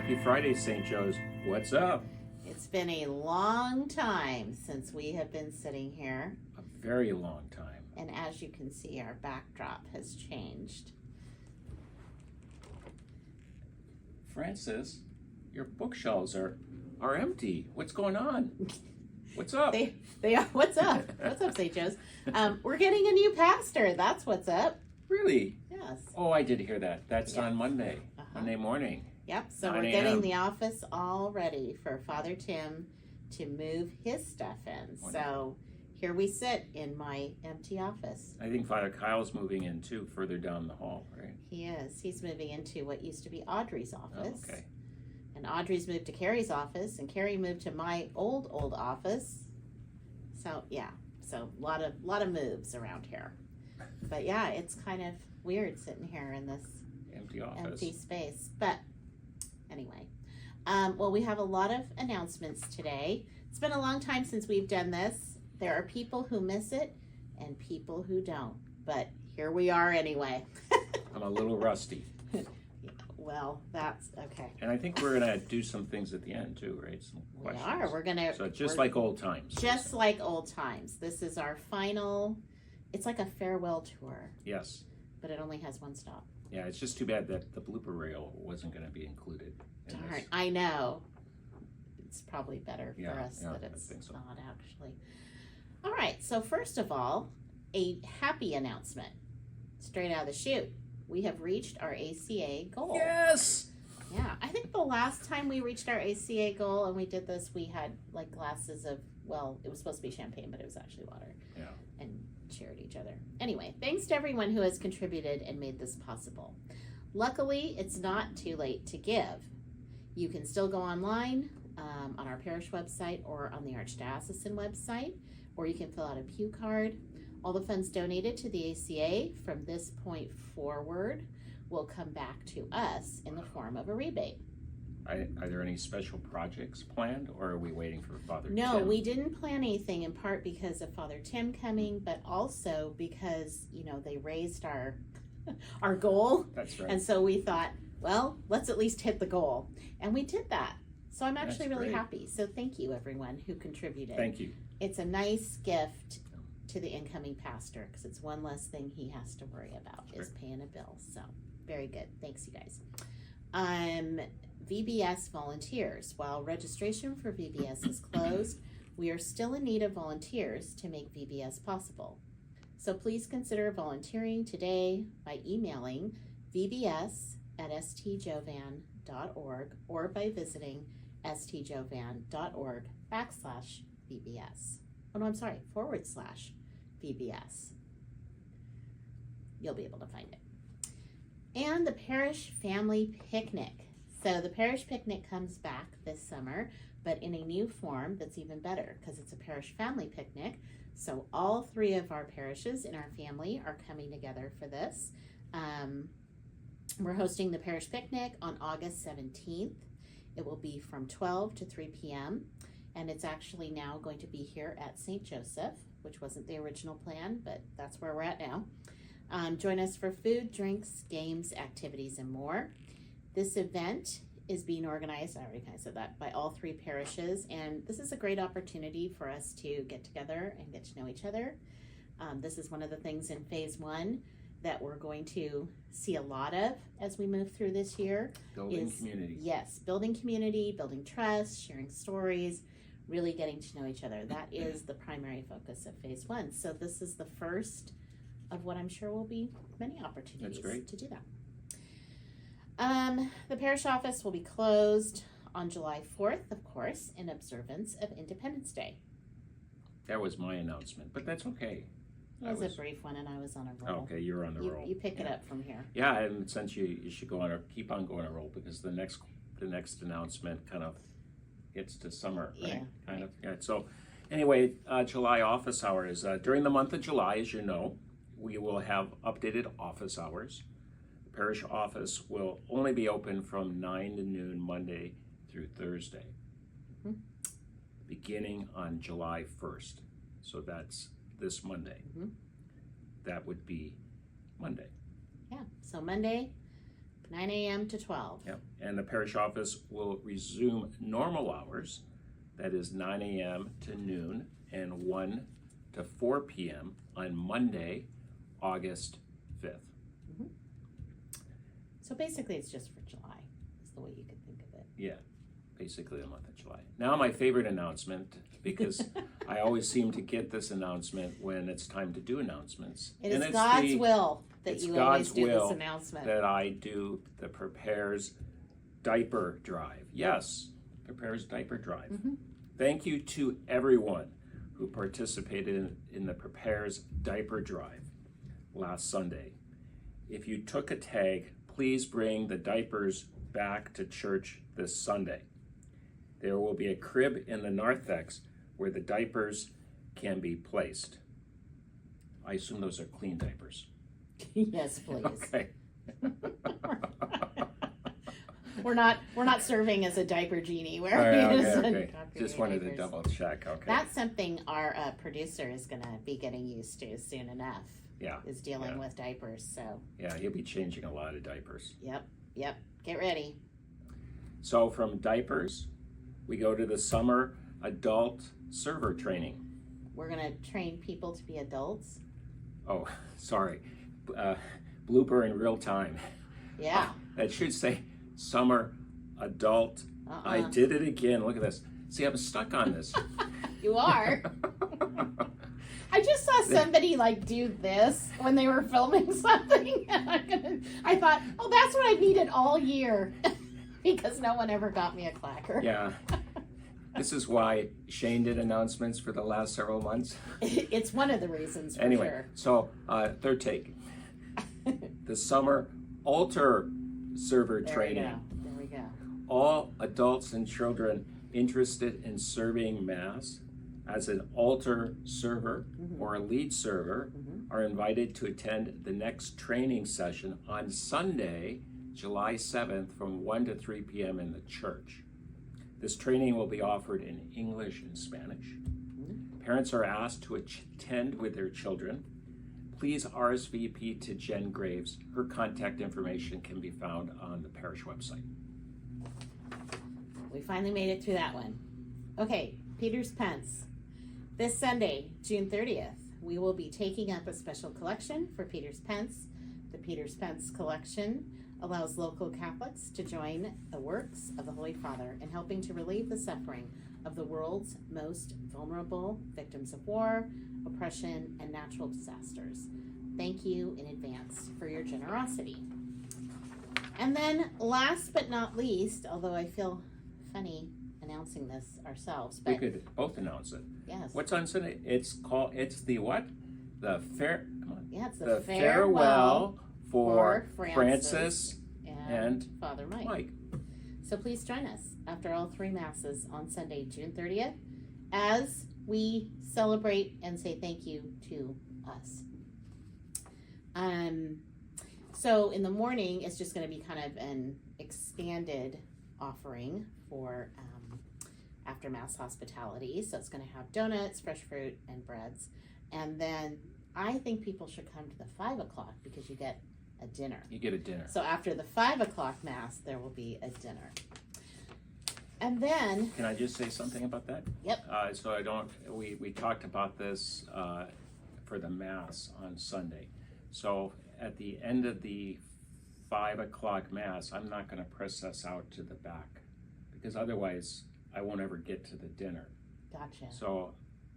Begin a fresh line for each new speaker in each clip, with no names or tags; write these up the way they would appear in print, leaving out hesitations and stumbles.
Happy Friday, St. Joe's. What's up?
It's been a long time since we have been sitting here,
A very long time.
and as you can see, our backdrop has changed.
Francis, your bookshelves are empty. What's going on? What's up?
They are. What's up? What's up, St. Joe's? We're getting a new pastor. That's what's up.
Really?
Yes.
Oh, I did hear that. That's
Yeah.
on Monday.
Uh-huh.
Monday morning.
Yep. So
9
we're
a.m.
getting the office all ready for Father Tim to move his stuff in.
Wonderful.
So here we sit in my empty office.
I think Father Kyle's moving in too, further down the hall, right?
He is. He's moving into what used to be Audrey's office.
Oh, okay.
And Audrey's moved to Carrie's office, and Carrie moved to my old office. So yeah, so a lot of moves around here. But yeah, it's kind of weird sitting here in this
Empty office.
empty space. But anyway, well, we have a lot of announcements today. It's been a long time since we've done this. There are people who miss it and people who don't. But here we are anyway.
I'm a little rusty.
Well, that's okay.
And I think we're going to do some things at the end too, right? Some
We
questions.
are. We're gonna.
So just
we're-
like old times.
Just like old times. This is our final, it's like a farewell tour,
Yes.
but it only has one stop.
Yeah, it's just too bad that the blooper reel wasn't going to be included in
Darn,
this.
I know. It's probably better
Yeah,
for us
yeah,
that
I
it's
think so.
not actually. All right, so first of all, a happy announcement. Straight out of the chute. We have reached our ACA goal.
Yes!
Yeah, I think the last time we reached our ACA goal and we did this, we had like glasses of, well, it was supposed to be champagne, but it was actually water.
Yeah.
And cheered each other. Anyway, thanks to everyone who has contributed and made this possible. Luckily, it's not too late to give. You can still go online on our parish website or on the Archdiocesan website, or you can fill out a pew card. All the funds donated to the ACA from this point forward will come back to us in the form of a rebate.
Are there any special projects planned, or are we waiting for Father
No,
Tim?
we didn't plan anything, in part because of Father Tim coming, but also because, you know, they raised our our goal.
That's right.
And so we thought, well, let's at least hit the goal. And we did that. So I'm actually
That's
really
great.
happy. So thank you, everyone who contributed.
Thank you.
It's a nice gift to the incoming pastor because it's one less thing he has to worry about is paying a bill. So very good. Thanks, you guys. VBS volunteers. While registration for VBS is closed, we are still in need of volunteers to make VBS possible. So please consider volunteering today by emailing vbs@stjovan.org or by visiting stjovan.org/VBS. Oh no, I'm sorry, /VBS. You'll be able to find it. And the parish family picnic. So the parish picnic comes back this summer, but in a new form that's even better because it's a parish family picnic. So all three of our parishes in our family are coming together for this. We're hosting the parish picnic on August 17th. It will be from 12 to 3 p.m. And it's actually now going to be here at St. Joseph, which wasn't the original plan, but that's where we're at now. Join us for food, drinks, games, activities, and more. This event is being organized, I already kind of said that, by all three parishes, and this is a great opportunity for us to get together and get to know each other. This is one of the things in phase 1 that we're going to see a lot of as we move through this year.
Building community.
Yes, building community, building trust, sharing stories, really getting to know each other. That is the primary focus of phase 1. So this is the first of what I'm sure will be many opportunities to do that. The parish office will be closed on July 4th, of course, in observance of Independence Day.
That was my announcement, but that's okay.
It was a brief one, and I was on a roll.
Okay, you're on the roll.
You pick it up from here.
Yeah, and since you should go on or keep on going a roll because the next announcement kind of gets to summer, right?
Yeah,
Yeah. So anyway, July office hours. During the month of July, as you know, we will have updated office hours. The parish office will only be open from 9 to noon Monday through Thursday, beginning on July 1st. So that's this Monday. That would be Monday.
Yeah, so Monday, 9 a.m. to 12.
Yep. And the parish office will resume normal hours, that is 9 a.m. to noon and 1 to 4 p.m. on Monday, August 5th.
So basically, it's just for July, is the way you could think of it.
Yeah, basically the month of July. Now my favorite announcement, because I always seem to get this announcement when it's time to do announcements.
It is
And it's
God's will that
it's
you always
God's
do
will
this announcement.
that I do the Prepares Diaper Drive. Yes, Prepares Diaper Drive.
Mhm.
Thank you to everyone who participated in the Prepares Diaper Drive last Sunday. If you took a tag, please bring the diapers back to church this Sunday. There will be a crib in the narthex where the diapers can be placed. I assume those are clean diapers.
Yes, please.
Okay.
We're not serving as a diaper genie where
All right,
we
okay,
just
okay.
talk
Just
about
wanted to
diapers.
double check. Okay.
That's something our producer is going to be getting used to soon enough.
Yeah,
Is dealing
yeah.
with diapers. So,
yeah, he'll be changing a lot of diapers.
yep. Get ready.
So from diapers, we go to the summer adult server training.
We're going to train people to be adults.
Oh, sorry. Blooper in real time.
Yeah.
That should say summer adult. I did it again. Look at this. See, I'm stuck on this.
You are. I just saw somebody like do this when they were filming something, and I thought, oh, that's what I needed all year, because no one ever got me a clacker.
Yeah. This is why Shane did announcements for the last several months.
It's one of the reasons for
Anyway,
sure.
so third take. The summer altar server training.
There we go.
All adults and children interested in serving Mass as an altar server or a lead server are invited to attend the next training session on Sunday, July 7th from 1 to 3 p.m. in the church. This training will be offered in English and Spanish. Parents are asked to attend with their children. Please RSVP to Jen Graves. Her contact information can be found on the parish website.
We finally made it through that one. Okay, Peter's Pence. This Sunday, June 30th, we will be taking up a special collection for Peter's Pence. The Peter's Pence collection allows local Catholics to join the works of the Holy Father in helping to relieve the suffering of the world's most vulnerable victims of war, oppression, and natural disasters. Thank you in advance for your generosity. And then last but not least, although I feel funny announcing this ourselves,
We
but
could both announce it.
yes.
What's on Sunday? It's the what? The come on.
Yeah, it's
The
the
farewell for
for
Francis
and Father Mike.
Mike.
So please join us after all three masses on Sunday, June 30th, as we celebrate and say thank you to us. So in the morning, it's just going to be kind of an expanded offering for after Mass hospitality. So it's going to have donuts, fresh fruit, and breads. And then I think people should come to the 5 o'clock because you get a dinner.
You get a dinner.
So after the 5 o'clock Mass, there will be a dinner. And then,
Can I just say something about that?
Yep.
We talked about this for the Mass on Sunday. So at the end of the 5 o'clock Mass, I'm not going to press us out to the back because otherwise I won't ever get to the dinner.
gotcha.
So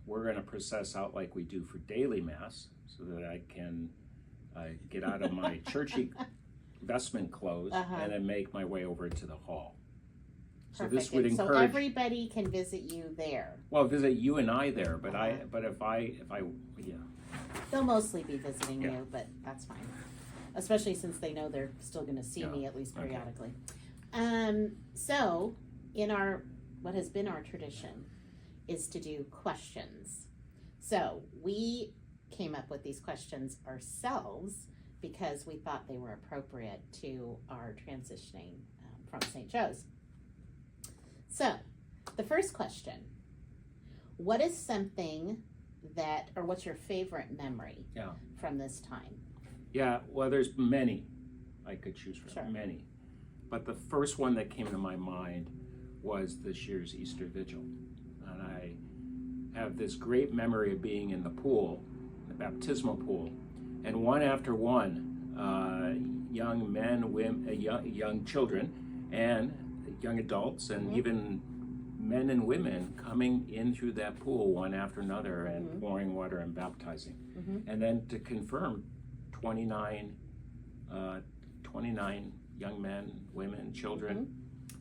we're going to process out like we do for daily Mass so that I can get out of my churchy vestment clothes and then make my way over to the hall. So
Perfect.
this would
And
encourage.
so everybody can visit you there.
Well, visit you and I there, but if I, yeah.
They'll mostly be visiting
Yeah.
you, but that's fine. Especially since they know they're still going to see
Yeah.
me at least
Okay.
periodically. So in what has been our tradition is to do questions. So we came up with these questions ourselves because we thought they were appropriate to our transitioning from St. Joe's. So the first question, what is something what's your favorite memory
Yeah.
from this time?
Yeah, well, there's many. I could choose from,
Sure.
many. But the first one that came to my mind was this year's Easter Vigil. And I have this great memory of being in the pool, the baptismal pool, and one after one, young men, women, young children, and young adults, and even men and women coming in through that pool one after another and pouring water and baptizing. And then to confirm 29 young men, women, children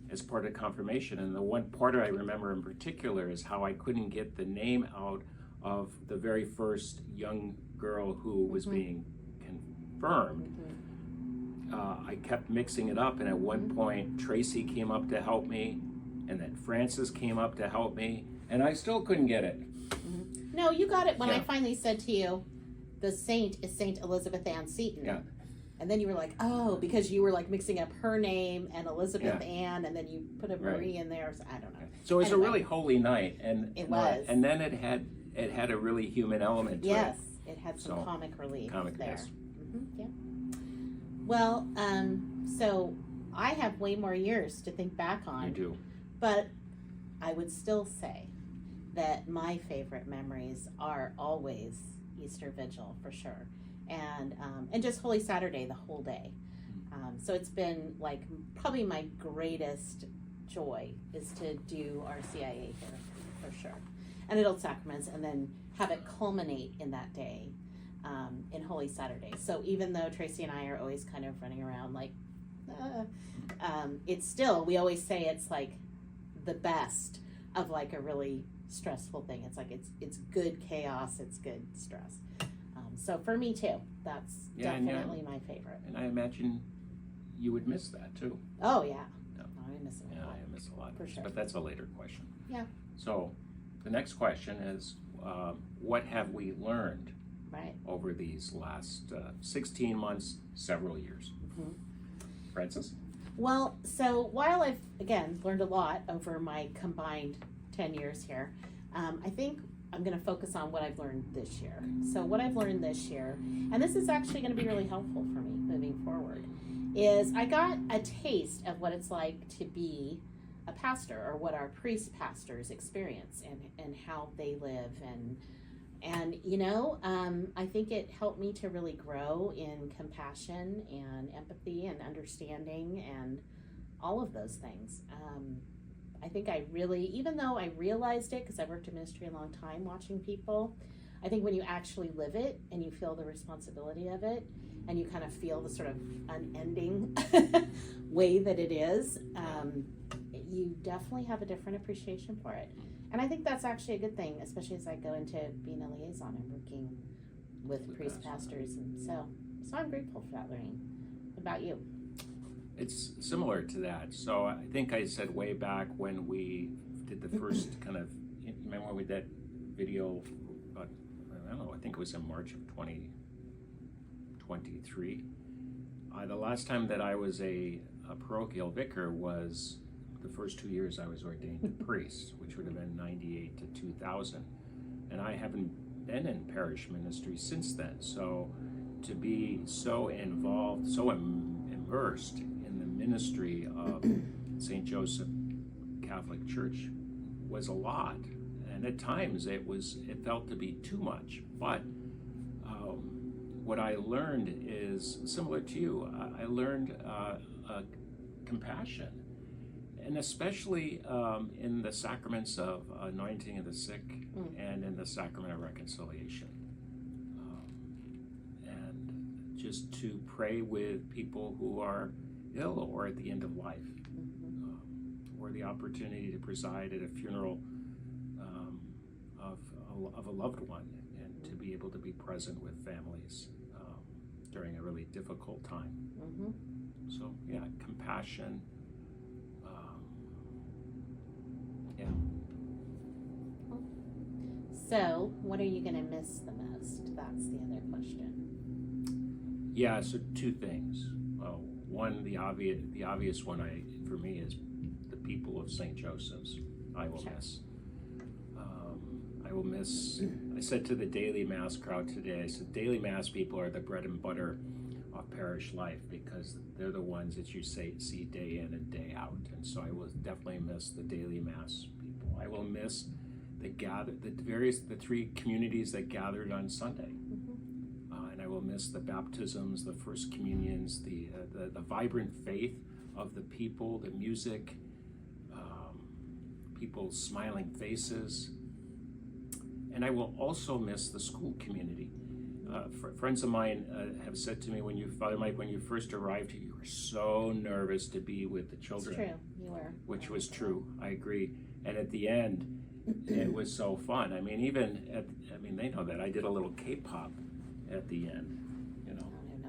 as part of confirmation. And the one part I remember in particular is how I couldn't get the name out of the very first young girl who was being confirmed. I kept mixing it up, and at one point Tracy came up to help me, and then Francis came up to help me, and I still couldn't get it.
No, you got it when I
Yeah.
finally said to you, the saint is Saint Elizabeth Ann Seton.
Yeah.
And then you were like, oh, because you were like mixing up her name and Elizabeth
Yeah.
Ann, and then you put a
Right.
Marie in there. So I don't know.
So it's
Anyway.
a really holy night, and
It was.
and then it had a really human element to
Yes,
it.
it had some
So,
comic relief
comic,
there.
yes.
Yeah. Well, so I have way more years to think back on.
You do.
But I would still say that my favorite memories are always Easter Vigil for sure, and just Holy Saturday the whole day. So it's been like probably my greatest joy is to do our CIA here for sure, and adult sacraments, and then have it culminate in that day in Holy Saturday. So even though Tracy and I are always kind of running around like, it's still, we always say it's like the best of like a really stressful thing. It's like it's good chaos, it's good stress. So for me too, that's
Yeah,
definitely my favorite.
And I imagine you would miss that too.
Oh yeah,
Yeah.
I miss it a
Yeah,
lot.
I miss a lot.
For sure.
But that's a later question.
Yeah.
So the next question is, what have we learned
Right.
over these last 16 months, several years? Francis?
Well, so while I've again learned a lot over my combined 10 years here, I think I'm going to focus on what I've learned this year. So what I've learned this year, and this is actually going to be really helpful for me moving forward, is I got a taste of what it's like to be a pastor, or what our priest pastors experience, and how they live, and you know, I think it helped me to really grow in compassion and empathy and understanding and all of those things. I think I really, even though I realized it because I've worked in ministry a long time watching people, I think when you actually live it and you feel the responsibility of it, and you kind of feel the sort of unending way that it is, you definitely have a different appreciation for it. And I think that's actually a good thing, especially as I go into being a liaison and working with priest pastors. And so I'm grateful for that learning. What about you?
It's similar to that. So I think I said way back when we did the first kind of, remember when we did that video, about, I don't know, I think it was in March of 2023. The last time that I was a parochial vicar was the first 2 years I was ordained a priest, which would have been 98 to 2000. And I haven't been in parish ministry since then. So to be so involved, so immersed in the ministry of St. Joseph Catholic Church was a lot. And at times it felt to be too much. But what I learned is similar to you. I learned compassion. And especially in the sacraments of anointing of the sick and in the sacrament of reconciliation. And just to pray with people who are ill or at the end of life, or the opportunity to preside at a funeral of a loved one, and to be able to be present with families during a really difficult time. So yeah, compassion. Yeah.
So, what are you going to miss the most? That's the other question.
Yeah. So two things. One, the obvious one for me is the people of St. Joseph's. I will miss. I will miss. I said to the daily mass crowd today, I said daily mass people are the bread and butter of parish life, because they're the ones that you see day in and day out. And so I will definitely miss the daily mass people. I will miss the three communities that gathered on Sunday. And I will miss the baptisms, the first communions, the vibrant faith of the people, the music, people's smiling faces. And I will also miss the school community. Friends of mine have said to me, Father Mike, when you first arrived here, you were so nervous to be with the children.
It's true, you were.
Which was true, I agree. And at the end, it was so fun. I mean, they know that I did a little K-pop at the end. You know,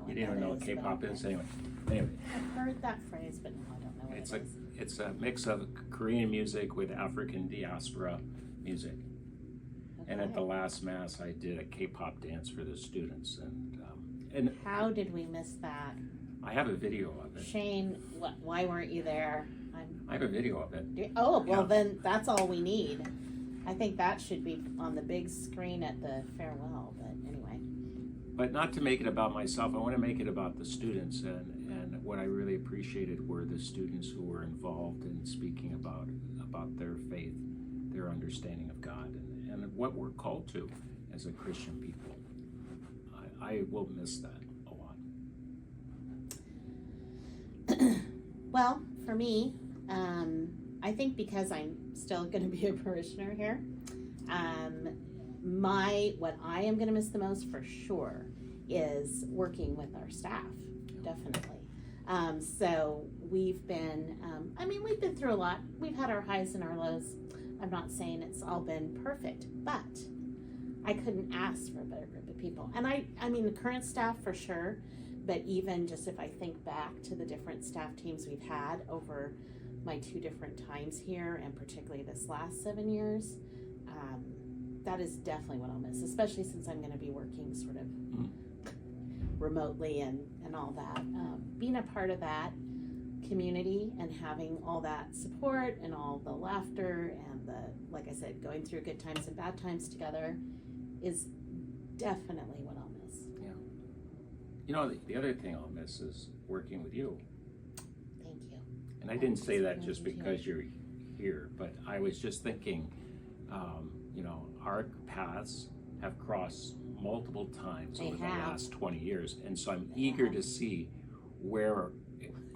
you didn't know what K-pop is anyway.
I've heard that phrase, but no, I don't know what it is.
It's a mix of Korean music with African diaspora music. Okay. And at the last mass, I did a K-pop dance for the students. And
how did we miss that?
I have a video of it.
Shane, why weren't you there?
I have a video of it.
Oh, well, then that's all we need. I think that should be on the big screen at the farewell, but anyway.
But not to make it about myself, I want to make it about the students. And what I really appreciated were the students who were involved in speaking about their faith, their understanding of God, and what we're called to as a Christian people. I will miss that a lot.
Well, for me, I think because I'm still going to be a parishioner here, what I am going to miss the most for sure is working with our staff, definitely. So we've been through a lot. We've had our highs and our lows. I'm not saying it's all been perfect, but I couldn't ask for a better group of people. And I mean the current staff for sure, but even just if I think back to the different staff teams we've had over my 2 different times here, and particularly this last 7 years, that is definitely what I'll miss, especially since I'm going to be working sort of remotely and all that. Being a part of that community and having all that support and all the laughter and like I said, going through good times and bad times together is definitely what I'll miss.
Yeah. You know, the other thing I'll miss is working with you.
Thank you.
And I didn't say that just because you're here, but I was just thinking, our paths have crossed multiple times over the last 20 years. And so I'm eager to see where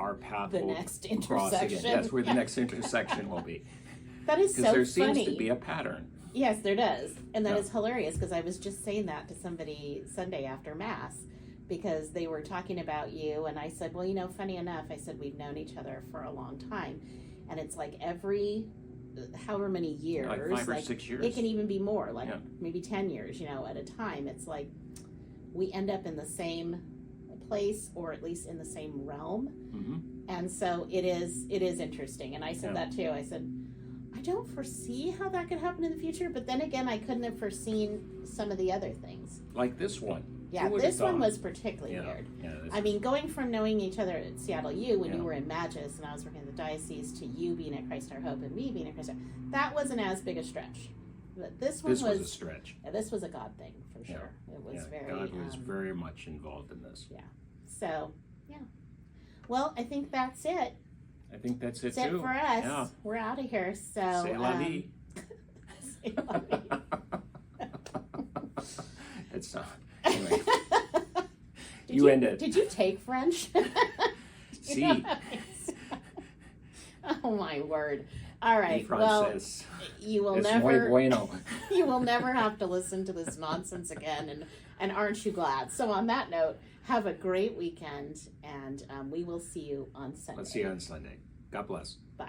our path will
next
cross again.
intersection.
That's where the next intersection will be.
That is so funny.
Because there seems to be a pattern.
Yes, there does. And that is hilarious because I was just saying that to somebody Sunday after Mass because they were talking about you. And I said, well, funny enough, I said, we've known each other for a long time. And it's like every however many years,
like 5 or 6 years.
It can even be more, maybe 10 years, at a time. It's like we end up in the same place or at least in the same realm.
Mm-hmm.
And so it is interesting. And I said that too. I said, I don't foresee how that could happen in the future, but then again, I couldn't have foreseen some of the other things.
Like this one.
Yeah, this one was particularly weird.
Yeah,
I mean, going from knowing each other at Seattle U when you were in Magis and I was working at the diocese to you being at Christ Our Hope and me being at Christ Our Hope, that wasn't as big a stretch. But this was
a stretch.
Yeah, this was a God thing for sure. It was very.
God was very much involved in this.
Yeah. So, yeah. Well, I think that's it.
I think that's it
too. That's it for us.
Yeah.
We're out of here. So.
C'est la vie.
C'est la vie.
It's not. Anyway. You end it.
Did you take French?
Si.
Oh my word. All right.
Well,
you will never you will never have to listen to this nonsense again, and aren't you glad? So on that note, have a great weekend, and we will see you on Sunday.
Let's see you on Sunday. God bless.
Bye.